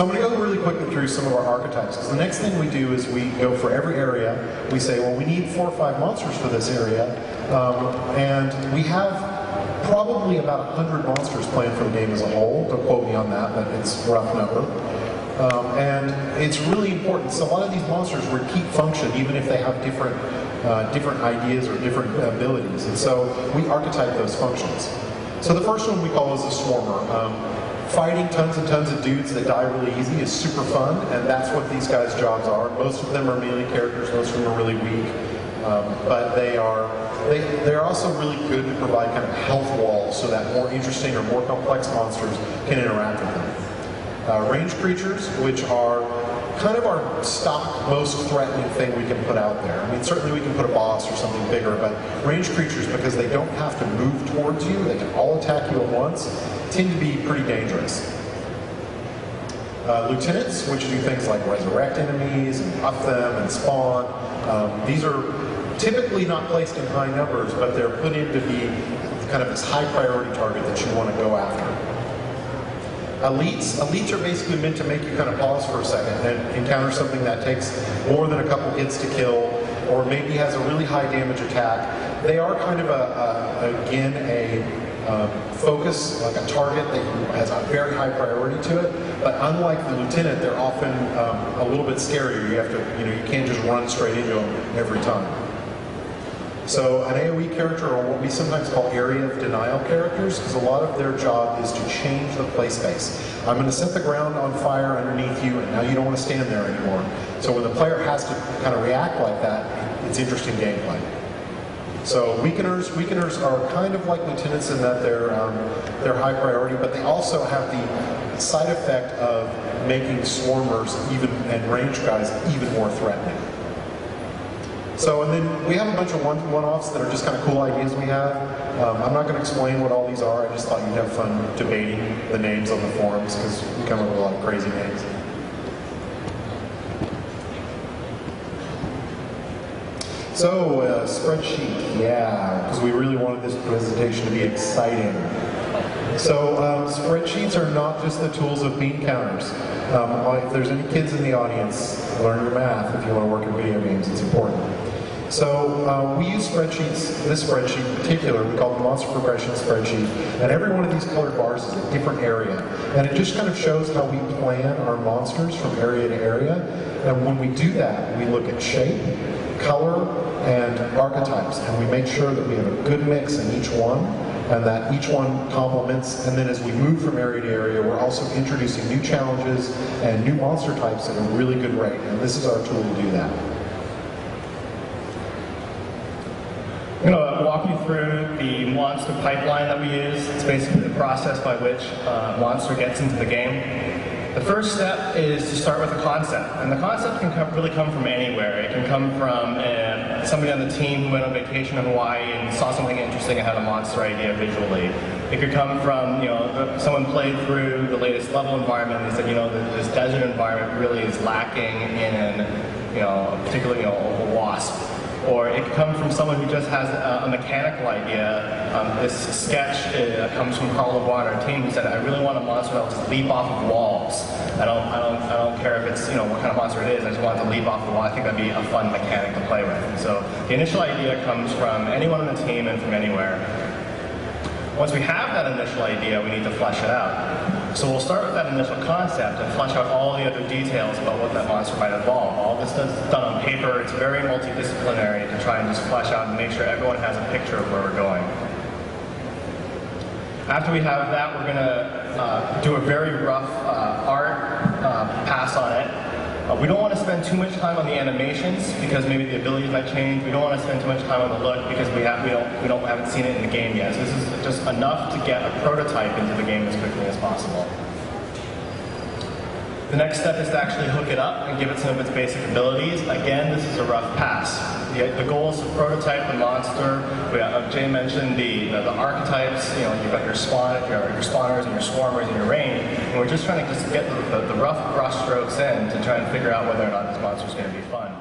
So I'm going to go really quickly through some of our archetypes, because the next thing we do is we go for every area. We say, well, we need 4 or 5 monsters for this area, and we have probably about 100 monsters planned for the game as a whole. Don't quote me on that, but it's a rough number. And it's really important. So a lot of these monsters repeat function, even if they have different ideas or different abilities. And so we archetype those functions. So the first one we call is a swarmer. Fighting tons and tons of dudes that die really easy is super fun, and that's what these guys' jobs are. Most of them are melee characters, most of them are really weak, but they're also really good to provide kind of health walls so that more interesting or more complex monsters can interact with them. Ranged creatures, which are kind of our stock, most threatening thing we can put out there. I mean, certainly we can put a boss or something bigger, but ranged creatures, because they don't have to move towards you, they can all attack you at once, tend to be pretty dangerous. Lieutenants, which do things like resurrect enemies and buff them and spawn. These are typically not placed in high numbers, but they're put in to be kind of this high priority target that you want to go after. Elites are basically meant to make you kind of pause for a second and encounter something that takes more than a couple hits to kill, or maybe has a really high damage attack. They are kind of again a focus, like a target that has a very high priority to it. But unlike the lieutenant, they're often a little bit scarier. You have to, you can't just run straight into them every time. So an AoE character, or what we sometimes call area of denial characters, because a lot of their job is to change the play space. I'm going to set the ground on fire underneath you, and now you don't want to stand there anymore. So when the player has to kind of react like that, it's interesting gameplay. So weakeners are kind of like lieutenants in that they're high priority, but they also have the side effect of making swarmers and ranged guys even more threatening. So, and then we have a bunch of one-offs that are just kind of cool ideas we have. I'm not going to explain what all these are. I just thought you'd have fun debating the names on the forums, because we come up with a lot of crazy names. So, spreadsheet, yeah, because we really wanted this presentation to be exciting. So, spreadsheets are not just the tools of bean counters. If there's any kids in the audience, learn your math if you want to work in video games, it's important. So we use spreadsheets, this spreadsheet in particular, we call it the monster progression spreadsheet, and every one of these colored bars is a different area. And it just kind of shows how we plan our monsters from area to area. And when we do that, we look at shape, color, and archetypes, and we make sure that we have a good mix in each one, and that each one complements. And then as we move from area to area, we're also introducing new challenges and new monster types at a really good rate, and this is our tool to do that. I'm going to walk you through the monster pipeline that we use. It's basically the process by which a monster gets into the game. The first step is to start with a concept, and the concept can really come from anywhere. It can come from somebody on the team who went on vacation in Hawaii and saw something interesting and had a monster idea visually. It could come from, someone played through the latest level environment and said, this desert environment really is lacking in, particularly, a wasp. Or it could come from someone who just has a mechanical idea. This sketch comes from Carl LeBron, our team, who said, "I really want a monster that will just leap off of walls. I don't care if it's what kind of monster it is. I just want it to leap off the wall. I think that'd be a fun mechanic to play with." And so the initial idea comes from anyone on the team and from anywhere. Once we have that initial idea, we need to flesh it out. So we'll start with that initial concept and flesh out all the other details about what that monster might involve. All this is done on paper. It's very multidisciplinary to try and just flesh out and make sure everyone has a picture of where we're going. After we have that, we're going to do a very rough art pass on it. We don't want to spend too much time on the animations because maybe the abilities might change. We don't want to spend too much time on the look because we haven't seen it in the game yet. So this is just enough to get a prototype into the game as quickly as possible. The next step is to actually hook it up and give it some of its basic abilities. Again, this is a rough pass. The goal is to prototype the monster. Jay mentioned the archetypes. You've got your spawners and your swarmers and your range. And we're just trying to get the rough brush strokes in to try and figure out whether or not this monster is going to be fun.